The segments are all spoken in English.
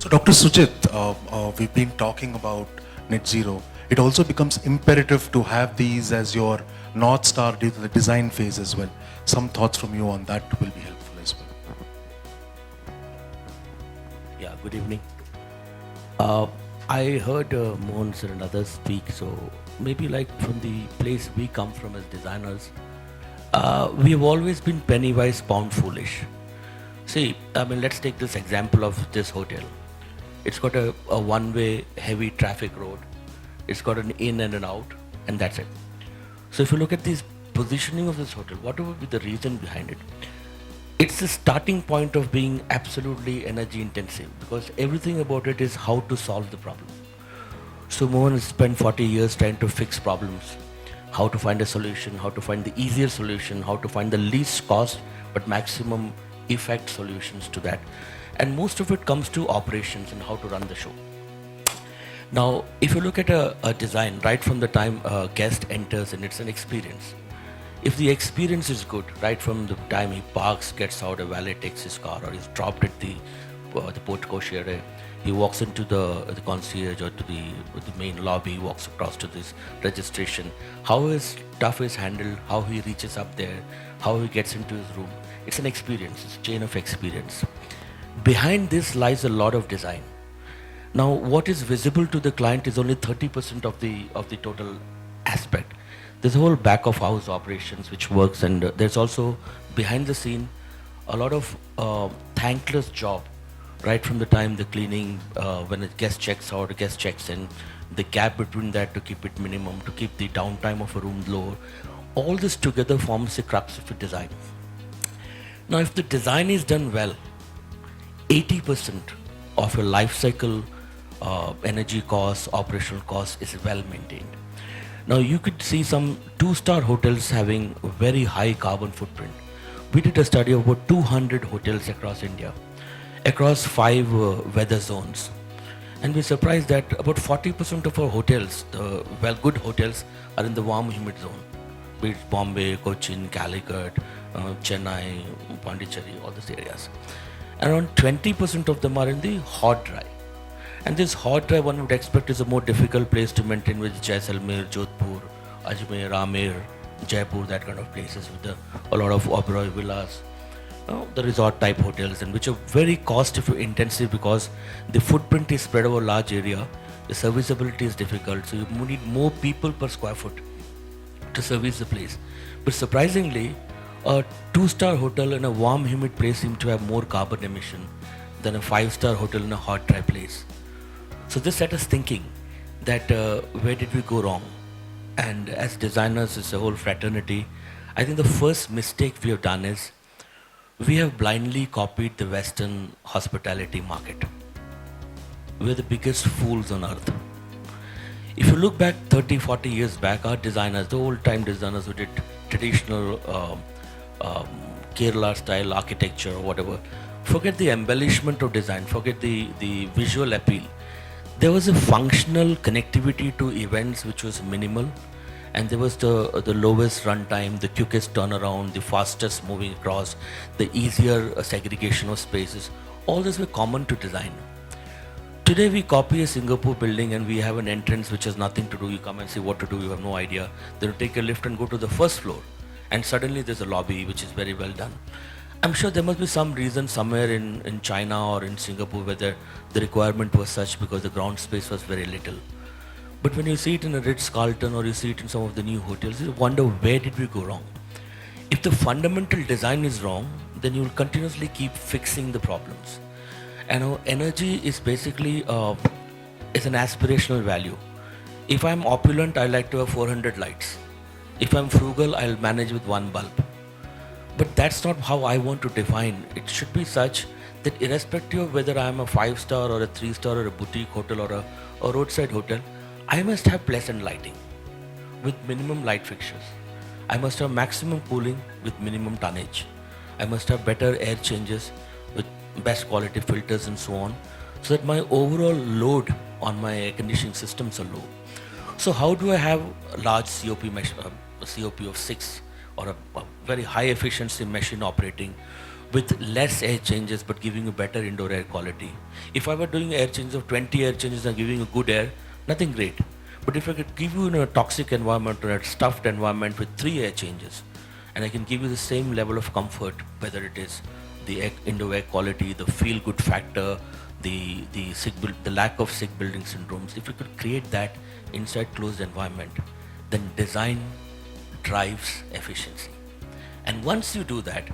So, Dr. Sujit, we've been talking about net zero. It also becomes imperative to have these as your North Star due to the design phase as well. Some thoughts from you on that will be helpful as well. Yeah, good evening. I heard Mohan sir and others speak, so maybe like from the place we come from as designers, we have always been penny wise, pound foolish. See, I mean, let's take this example of this hotel. It's got a one-way heavy traffic road. It's got an in and an out, and that's it. So if you look at this positioning of this hotel, what would be the reason behind it? It's the starting point of being absolutely energy intensive, because everything about it is how to solve the problem. So Mohan has spent 40 years trying to fix problems, how to find a solution, how to find the easier solution, how to find the least cost but maximum effect solutions to that. And most of it comes to operations and how to run the show. Now, if you look at a design right from the time a guest enters, and it's an experience. If the experience is good, right from the time he parks, gets out, a valet takes his car, or he's dropped at the porte cochere, he walks into the concierge or to the main lobby, walks across to this registration, how his stuff is handled, how he reaches up there, how he gets into his room. It's an experience, it's a chain of experience. Behind this lies a lot of design. Now, what is visible to the client is only 30% of the total aspect. There's a whole back of house operations which works, and there's also behind the scene a lot of thankless job, right from the time the cleaning, when a guest checks out, a guest checks in, the gap between that to keep it minimum, to keep the downtime of a room low. All this together forms the crux of a design. Now, if the design is done well, 80% of your life cycle energy costs, operational costs is well maintained. Now, you could see some 2-star hotels having very high carbon footprint. We did a study of about 200 hotels across India, across 5 weather zones. And we're surprised that about 40% of our hotels, good hotels, are in the warm humid zone. Be it Bombay, Cochin, Calicut, Chennai, Pondicherry, all these areas. Around 20% of them are in the hot dry. And this hot dry, one would expect, is a more difficult place to maintain, with Jaisalmer, Jodhpur, Ajmer, Amer, Jaipur, that kind of places with a lot of Oberoi villas, the resort type hotels, and which are very cost intensive because the footprint is spread over a large area, the serviceability is difficult, so you need more people per square foot to service the place. But surprisingly, a 2-star hotel in a warm humid place seems to have more carbon emission than a 5-star hotel in a hot dry place. So this set us thinking that where did we go wrong? And as designers, it's a whole fraternity. I think the first mistake we have done is we have blindly copied the Western hospitality market. We're the biggest fools on earth. If you look back 30, 40 years back, our designers, the old-time designers who did traditional Kerala style architecture or whatever, forget the embellishment of design, forget the visual appeal. There was a functional connectivity to events which was minimal, and there was the lowest runtime, the quickest turnaround, the fastest moving across, the easier segregation of spaces. All this were common to design. Today we copy a Singapore building and we have an entrance which has nothing to do. You come and see what to do, you have no idea. Then you take a lift and go to the first floor, and suddenly there's a lobby which is very well done. I'm sure there must be some reason somewhere in China or in Singapore where the requirement was such, because the ground space was very little. But when you see it in a Ritz-Carlton or you see it in some of the new hotels, you wonder where did we go wrong. If the fundamental design is wrong, then you will continuously keep fixing the problems. And energy is basically is an aspirational value. If I'm opulent, I like to have 400 lights. If I'm frugal, I'll manage with 1 bulb. But that's not how I want to define. It should be such that irrespective of whether I am a 5-star or a 3-star or a boutique hotel or a roadside hotel, I must have pleasant lighting with minimum light fixtures. I must have maximum cooling with minimum tonnage. I must have better air changes with best quality filters and so on, so that my overall load on my air conditioning systems are low. So how do I have a large COP mesh, a COP of 6, or a very high efficiency machine operating with less air changes but giving you better indoor air quality. If I were doing air changes of 20 air changes and giving you good air, nothing great. But if I could give you in a toxic environment or a stuffed environment with 3 air changes, and I can give you the same level of comfort, whether it is the indoor air quality, the feel good factor, the lack of sick building syndromes, if we could create that inside closed environment, then design drives efficiency. And once you do that,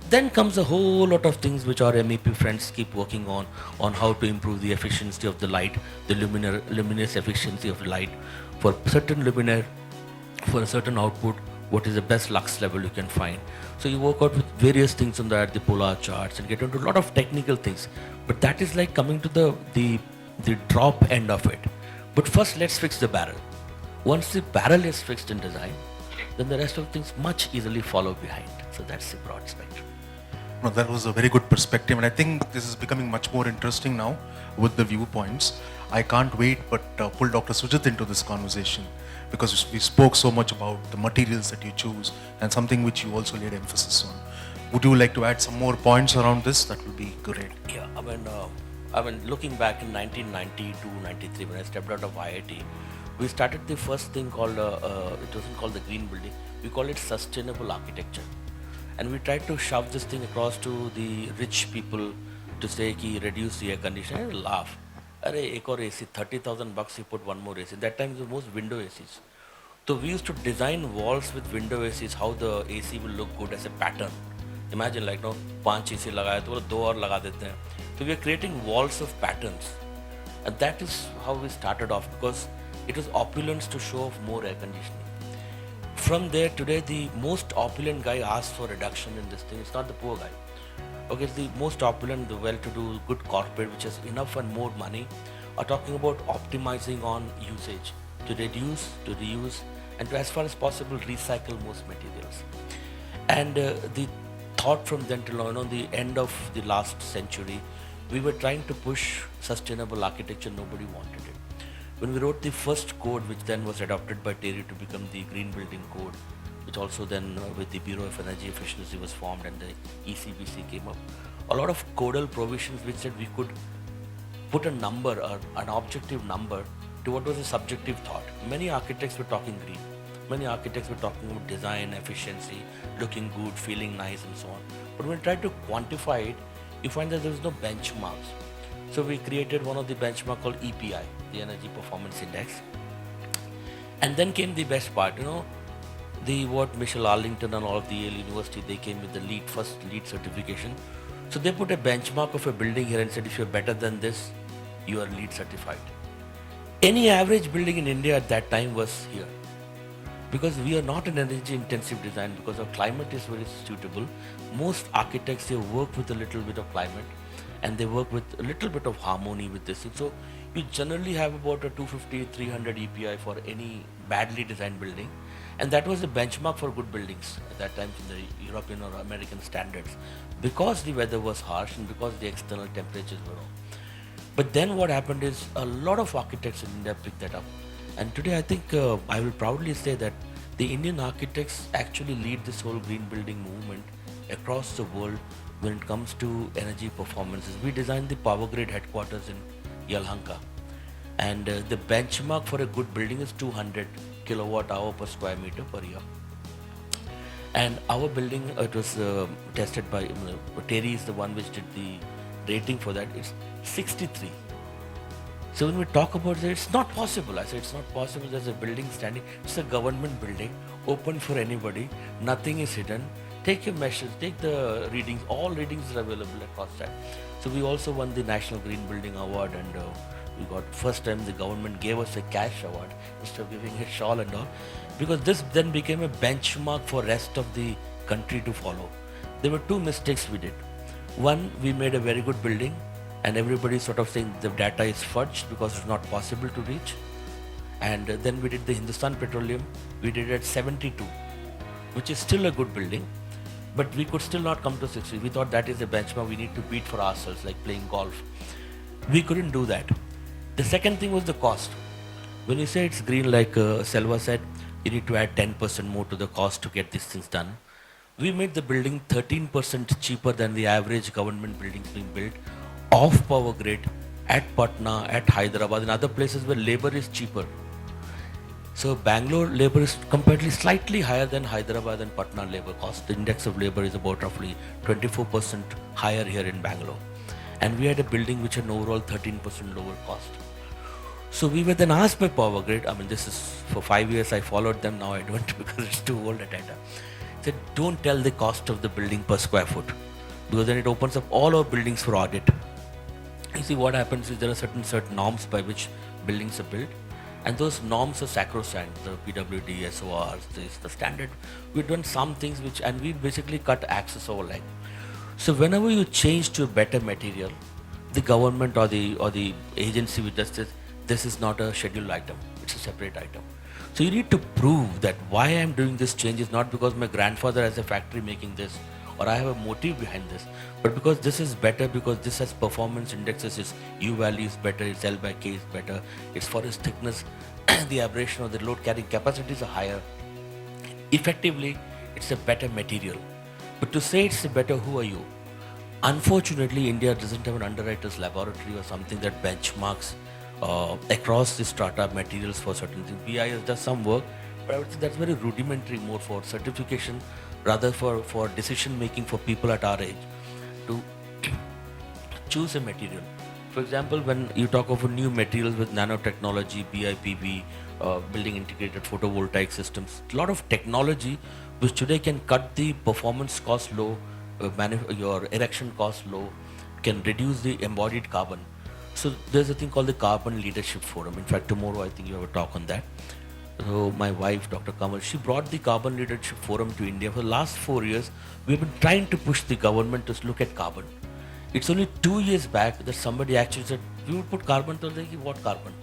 then comes a whole lot of things which our MEP friends keep working on how to improve the efficiency of the light, the luminous efficiency of the light. For certain luminaire, for a certain output, what is the best lux level you can find. So you work out with various things on that, the polar charts, and get into a lot of technical things. But that is like coming to the drop end of it. But first, let's fix the barrel. Once the barrel is fixed in design, then the rest of things much easily follow behind. So that's the broad spectrum. No, that was a very good perspective, and I think this is becoming much more interesting now with the viewpoints. I can't wait but pull Dr. Sujit into this conversation, because we spoke so much about the materials that you choose and something which you also laid emphasis on. Would you like to add some more points around this? That would be great. Yeah, I mean, looking back in 1992-93, when I stepped out of IIT, we started the first thing called, it wasn't called the green building, we called it sustainable architecture. And we tried to shove this thing across to the rich people to say, ki reduce the air conditioning, and laugh. Arey, ek aur AC, 30,000 bucks, you put one more AC. That time it was most window ACs. So we used to design walls with window ACs, how the AC will look good as a pattern. Imagine like, no, 5 AC lagaya, to 2 aur laga dete hain. So we are creating walls of patterns. And that is how we started off, because it was opulence to show off more air conditioning. From there, today the most opulent guy asks for reduction in this thing. It's not the poor guy. Okay, it's the most opulent, the well-to-do, good corporate, which has enough and more money, are talking about optimizing on usage, to reduce, to reuse, and to, as far as possible, recycle most materials. And the thought from then till the end of the last century, we were trying to push sustainable architecture. Nobody wanted it. When we wrote the first code, which then was adopted by Terry to become the Green Building Code, which also then with the Bureau of Energy Efficiency was formed and the ECBC came up, a lot of codal provisions which said we could put a number or an objective number to what was a subjective thought. Many architects were talking green. Many architects were talking about design, efficiency, looking good, feeling nice, and so on. But when we tried to quantify it, you find that there was no benchmarks. So we created one of the benchmark called EPI, the Energy Performance Index. And then came the best part, what Michelle Arlington and all of the Yale University, they came with the first LEED certification. So they put a benchmark of a building here and said, if you're better than this, you are LEED certified. Any average building in India at that time was here. Because we are not an energy intensive design, because our climate is very suitable. Most architects, they work with a little bit of climate, and they work with a little bit of harmony with this. So you generally have about a 250, 300 EPI for any badly designed building. And that was the benchmark for good buildings at that time in the European or American standards, because the weather was harsh and because the external temperatures were low. But then what happened is a lot of architects in India picked that up. And today I think I will proudly say that the Indian architects actually lead this whole green building movement across the world when it comes to energy performances. We designed the power grid headquarters in Yelahanka, and the benchmark for a good building is 200 kilowatt hour per square meter per year. And our building, it was tested by Terry is the one which did the rating for that. It's 63. So when we talk about it, it's not possible. I said it's not possible. There's a building standing. It's a government building, open for anybody. Nothing is hidden. Take your measures, take the readings. All readings are available across that. So we also won the National Green Building Award, and we got first time the government gave us a cash award instead of giving a shawl and all, because this then became a benchmark for rest of the country to follow. There were two mistakes we did. One, we made a very good building, and everybody sort of saying the data is fudged because it's not possible to reach. And then we did the Hindustan Petroleum. We did it at 72, which is still a good building, but we could still not come to 60. We thought that is a benchmark we need to beat for ourselves, like playing golf. We couldn't do that. The second thing was the cost. When you say it's green, like Selva said, you need to add 10% more to the cost to get these things done. We made the building 13% cheaper than the average government buildings being built off power grid at Patna, at Hyderabad, and other places where labor is cheaper. So Bangalore labor is comparatively slightly higher than Hyderabad and Patna labor cost. The index of labor is about roughly 24% higher here in Bangalore. And we had a building which had an overall 13% lower cost. So we were then asked by Power Grid, I mean this is for 5 years I followed them, now I don't because it's too old a data. Said don't tell the cost of the building per square foot because then it opens up all our buildings for audit. You see what happens is there are certain norms by which buildings are built. And those norms are sacrosanct, the PWD, SORs, this, the standard. We've done some things which, and we basically cut access over leg. So whenever you change to a better material, the government or the agency which does this is not a scheduled item, it's a separate item. So you need to prove that why I'm doing this change is not because my grandfather has a factory making this, or I have a motive behind this, but because this is better, because this has performance indexes, its U value is better, its L by K is better, its forest thickness, the abrasion or the load carrying capacities are higher. Effectively, it's a better material. But to say it's a better, who are you? Unfortunately, India doesn't have an underwriter's laboratory or something that benchmarks across the strata materials for certain things. BIS does some work, but I would say that's very rudimentary, more for certification, rather for decision making for people at our age to choose a material. For example, when you talk of new materials with nanotechnology, BIPV, building integrated photovoltaic systems, a lot of technology which today can cut the performance cost low, your erection cost low, can reduce the embodied carbon. So there's a thing called the Carbon Leadership Forum. In fact, tomorrow I think you have a talk on that. So my wife, Dr. Kamal, she brought the Carbon Leadership Forum to India. For the last 4 years, we've been trying to push the government to look at carbon. It's only 2 years back that somebody actually said, we would put carbon. So like, what carbon?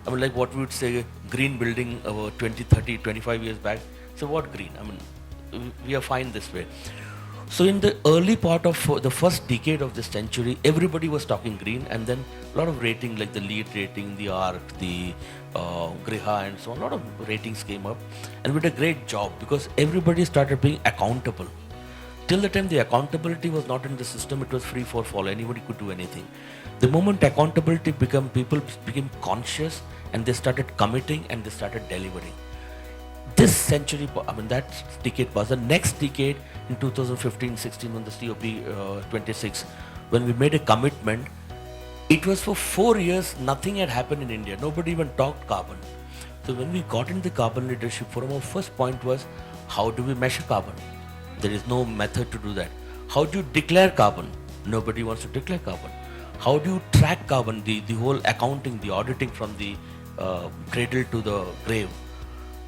I mean, like what we would say, green building 20, 30, 25 years back. So what green? I mean, we are fine this way. So in the early part of the first decade of this century, everybody was talking green, and then a lot of rating like the LEED rating, the ARC, the Griha and so on, a lot of ratings came up, and we did a great job because everybody started being accountable. Till the time the accountability was not in the system, it was free for fall, anybody could do anything. The moment accountability became, people became conscious and they started committing and they started delivering. This century, I mean that decade was the next decade in 2015-16 when the COP 26, when we made a commitment, it was for 4 years, nothing had happened in India. Nobody even talked carbon. So when we got into the Carbon Leadership Forum, our first point was, how do we measure carbon? There is no method to do that. How do you declare carbon? Nobody wants to declare carbon. How do you track carbon? The whole accounting, the auditing from the cradle to the grave.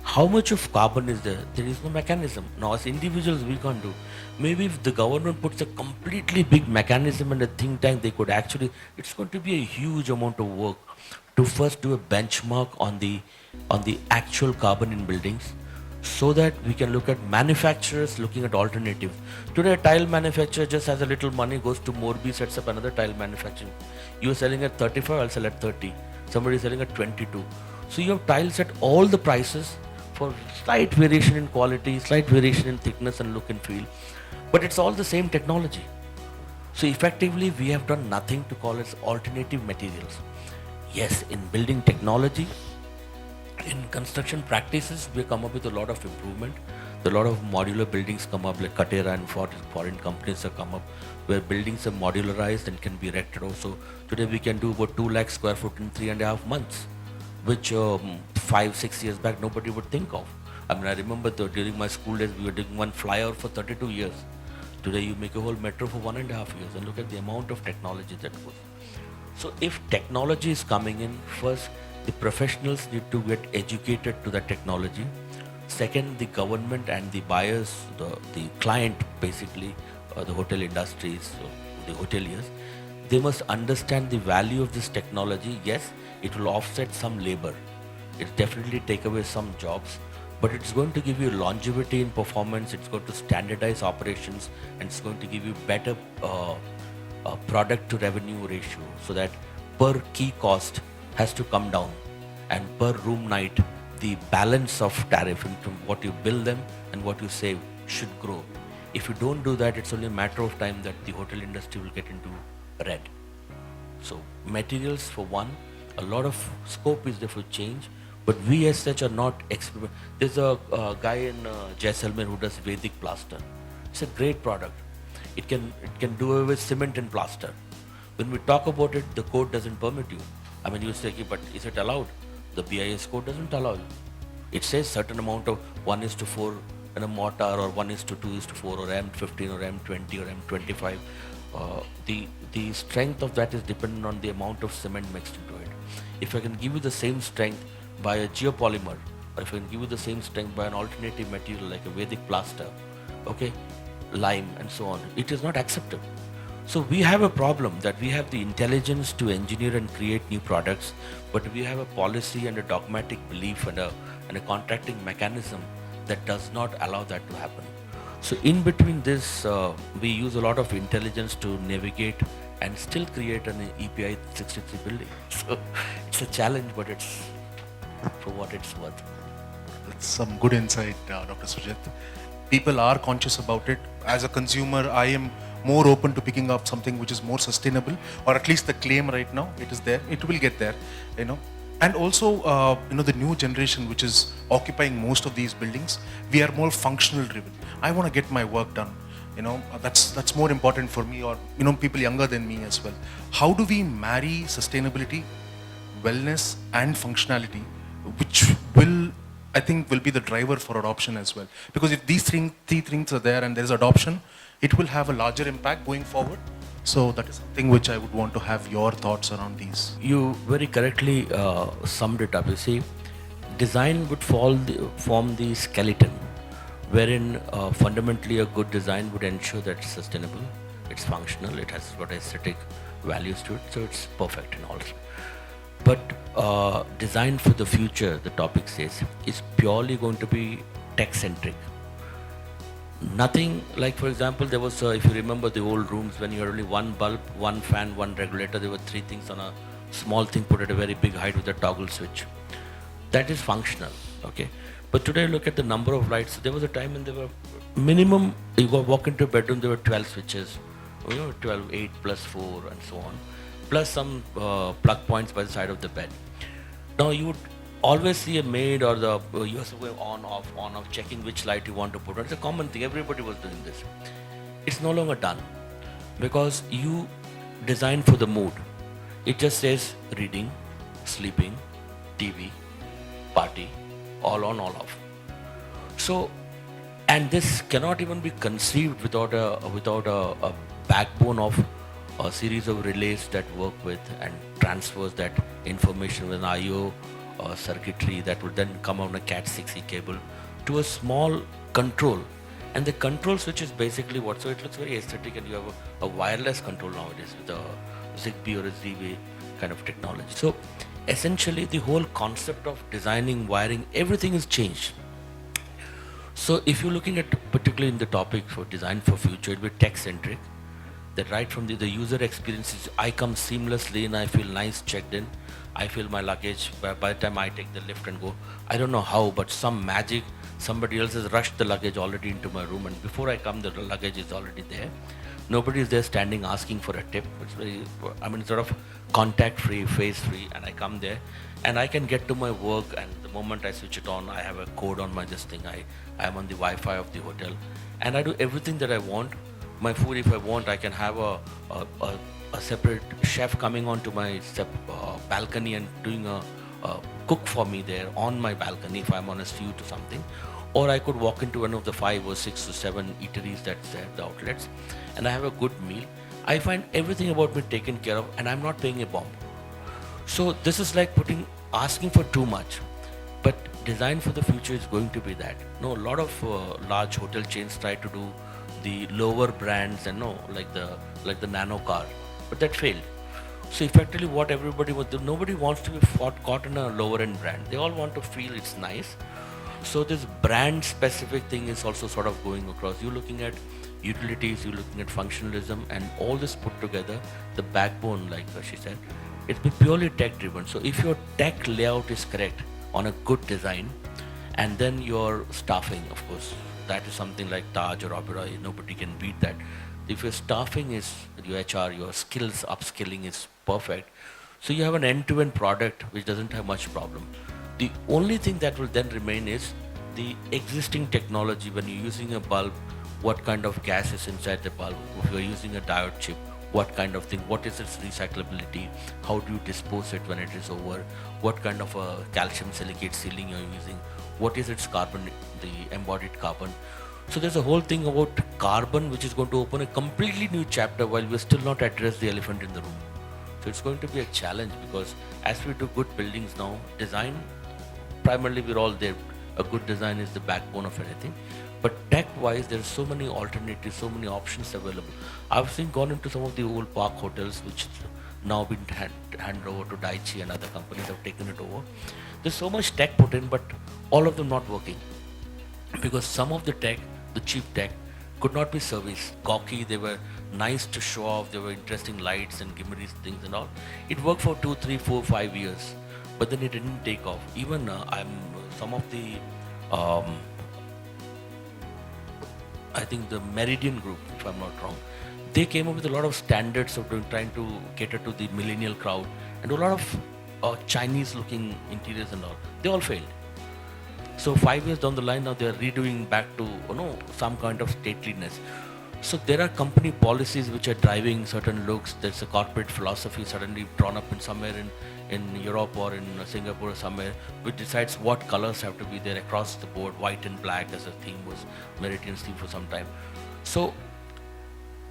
How much of carbon is there? There is no mechanism. Now as individuals we can't do. Maybe if the government puts a completely big mechanism and a think tank, they could actually, it's going to be a huge amount of work to first do a benchmark on the actual carbon in buildings, so that we can look at manufacturers looking at alternatives. Today a tile manufacturer just has a little money, goes to Morbi, sets up another tile manufacturing. You are selling at 35, I'll sell at 30. Somebody is selling at 22. So you have tiles at all the prices, for slight variation in quality, slight variation in thickness and look and feel, but it's all the same technology. So effectively we have done nothing to call it alternative materials. Yes, in building technology, in construction practices, we come up with a lot of improvement. A lot of modular buildings come up, like Katera and foreign companies have come up, where buildings are modularized and can be erected also. Today we can do about 2 lakh square foot in 3.5 months, which 5-6 years back nobody would think of. I mean, I remember during my school days we were doing one flyover for 32 years. Today you make a whole metro for 1.5 years, and look at the amount of technology that goes. So if technology is coming in, first the professionals need to get educated to the technology. Second, the government and the buyers, the client basically, the hotel industries, the hoteliers, they must understand the value of this technology. Yes, it will offset some labor. It definitely take away some jobs, but it's going to give you longevity in performance. It's going to standardize operations, and it's going to give you better product to revenue ratio, so that per key cost has to come down, and per room night the balance of tariff from what you bill them and what you save should grow. If you don't do that, it's only a matter of time that the hotel industry will get into red. So materials for one, a lot of scope is there for change, but we as such are not experiment. There's a guy in Jaisalmer who does Vedic plaster. It's a great product. It can do away with cement and plaster. When we talk about it, the code doesn't permit you. I mean, you say, "Okay, but is it allowed?" The BIS code doesn't allow you. It says certain amount of 1:4 in a mortar, or 1:2:4, or M15 or M20 or M25. The strength of that is dependent on the amount of cement mixed into it. If I can give you the same strength by a geopolymer, or if I can give you the same strength by an alternative material like a Vedic plaster, okay, lime and so on, it is not accepted. So we have a problem that we have the intelligence to engineer and create new products, but we have a policy and a dogmatic belief and a contracting mechanism that does not allow that to happen. So in between this, we use a lot of intelligence to navigate and still create an EPI 63 building. So it's a challenge, but it's for what it's worth. That's some good insight, Dr. Sujit. People are conscious about it. As a consumer, I am more open to picking up something which is more sustainable, or at least the claim right now, it is there. It will get there, you know. And also, the new generation which is occupying most of these buildings, we are more functional driven. I want to get my work done. That's more important for me, or people younger than me as well. How do we marry sustainability, wellness, and functionality, which I think will be the driver for adoption as well? Because if these three things are there and there is adoption, it will have a larger impact going forward. So that is something which I would want to have your thoughts around these. You very correctly summed it up. You see, design would form the skeleton, wherein fundamentally a good design would ensure that it's sustainable, it's functional, it has got aesthetic values to it, so it's perfect and all. But design for the future, the topic says, is purely going to be tech-centric. Nothing like, for example, there was, if you remember the old rooms when you had only one bulb, one fan, one regulator, there were three things on a small thing put at a very big height with a toggle switch. That is functional, okay? But today look at the number of lights. There was a time when there were minimum, you walk into a bedroom, there were 12 switches, 12, 8 plus 4 and so on, plus some plug points by the side of the bed. Now you would always see a maid or you have to go on off, checking which light you want to put on. It's a common thing, everybody was doing this. It's no longer done because you design for the mood. It just says reading, sleeping, TV, party, all on, all off. So, and this cannot even be conceived without a backbone of a series of relays that work with and transfers that information with an I/O circuitry that would then come on a Cat6e cable to a small control. And the control switch is basically what? So it looks very aesthetic, and you have a wireless control nowadays with a Zigbee or a Z-Wave kind of technology. So essentially the whole concept of designing, wiring, everything is changed. So if you're looking at, particularly in the topic for design for future, it will be tech-centric. That right from the user experiences, I come seamlessly in, I feel nice, checked in, I feel my luggage, by the time I take the lift and go, I don't know how, but some magic, somebody else has rushed the luggage already into my room, and before I come, the luggage is already there. Nobody is there standing asking for a tip. It's very, sort of contact-free, face-free, and I come there, and I can get to my work, and the moment I switch it on, I have a code on my this thing, I am on the Wi-Fi of the hotel, and I do everything that I want. My food, if I want, I can have a separate chef coming onto my balcony and doing a cook for me there on my balcony if I'm on a shoot or something. Or I could walk into one of the 5 or 6 or 7 eateries that's there, the outlets, and I have a good meal. I find everything about me taken care of, and I'm not paying a bomb. So this is like asking for too much. But design for the future is going to be that. No, a lot of large hotel chains try to do the lower brands and like the nano car, but that failed. So effectively what everybody was doing, nobody wants to be caught in a lower end brand. They all want to feel it's nice. So this brand specific thing is also sort of going across. You're looking at utilities, you're looking at functionalism, and all this put together, the backbone, like she said, it'll be purely tech driven. So if your tech layout is correct on a good design, and then your staffing, of course, that is something like Taj or Oberoi. Nobody can beat that. If your staffing is, your HR, your skills upskilling is perfect, so you have an end-to-end product which doesn't have much problem. The only thing that will then remain is the existing technology. When you're using a bulb, what kind of gas is inside the bulb? If you're using a diode chip, what kind of thing, what is its recyclability, how do you dispose it when it is over, what kind of a calcium silicate sealing you're using, what is its carbon, the embodied carbon. So there's a whole thing about carbon which is going to open a completely new chapter while we're still not addressed the elephant in the room. So it's going to be a challenge, because as we do good buildings now, design, primarily we're all there, a good design is the backbone of anything. But tech-wise, there are so many alternatives, so many options available. I've gone into some of the old park hotels, which now been handed over to Daiichi, and other companies have taken it over. There's so much tech put in, but all of them not working, because some of the tech, the cheap tech, could not be serviced. Gawky, they were nice to show off, they were interesting lights and gimmicky things and all. It worked for 2, 3, 4, 5 years, but then it didn't take off. Even some of the I think the Meridian group, if I'm not wrong, they came up with a lot of standards of trying to cater to the millennial crowd, and a lot of Chinese looking interiors and all. They all failed. So 5 years down the line, now they're redoing back to some kind of stateliness. So there are company policies which are driving certain looks. There's a corporate philosophy suddenly drawn up in somewhere in Europe or in Singapore or somewhere, which decides what colors have to be there across the board. White and black as a theme was Meridian's theme for some time. So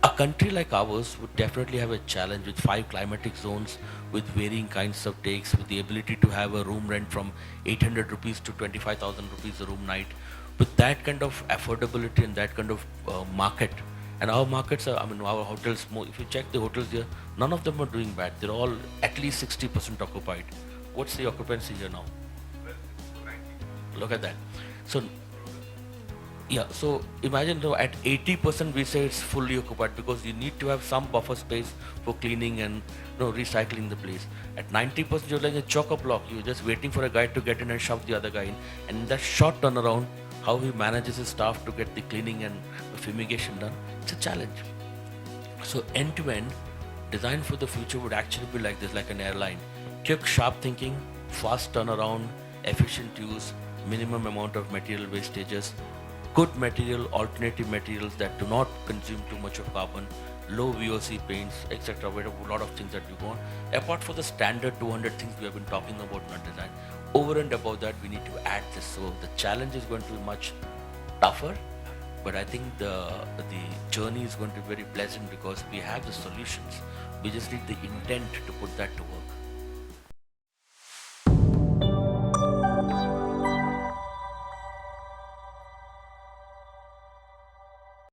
a country like ours would definitely have a challenge with 5 climatic zones, with varying kinds of takes, with the ability to have a room rent from 800 rupees to 25,000 rupees a room night. With that kind of affordability and that kind of market, and our markets are, our hotels, if you check the hotels here, none of them are doing bad. They're all at least 60% occupied. What's the occupancy here now? Look at that. So, yeah, so imagine though at 80% we say it's fully occupied, because you need to have some buffer space for cleaning and recycling the place. At 90% you're like a chock-a-block. You're just waiting for a guy to get in and shove the other guy in. And in that short turnaround, how he manages his staff to get the cleaning and fumigation done, it's a challenge. So end-to-end, design for the future would actually be like this, like an airline. Quick, sharp thinking, fast turnaround, efficient use, minimum amount of material wastages, good material, alternative materials that do not consume too much of carbon, low VOC paints, etc. A lot of things that we want. Apart from the standard 200 things we have been talking about in our design, over and above that, we need to add this. So the challenge is going to be much tougher, but I think the journey is going to be very pleasant, because we have the solutions. We just need the intent to put that to work.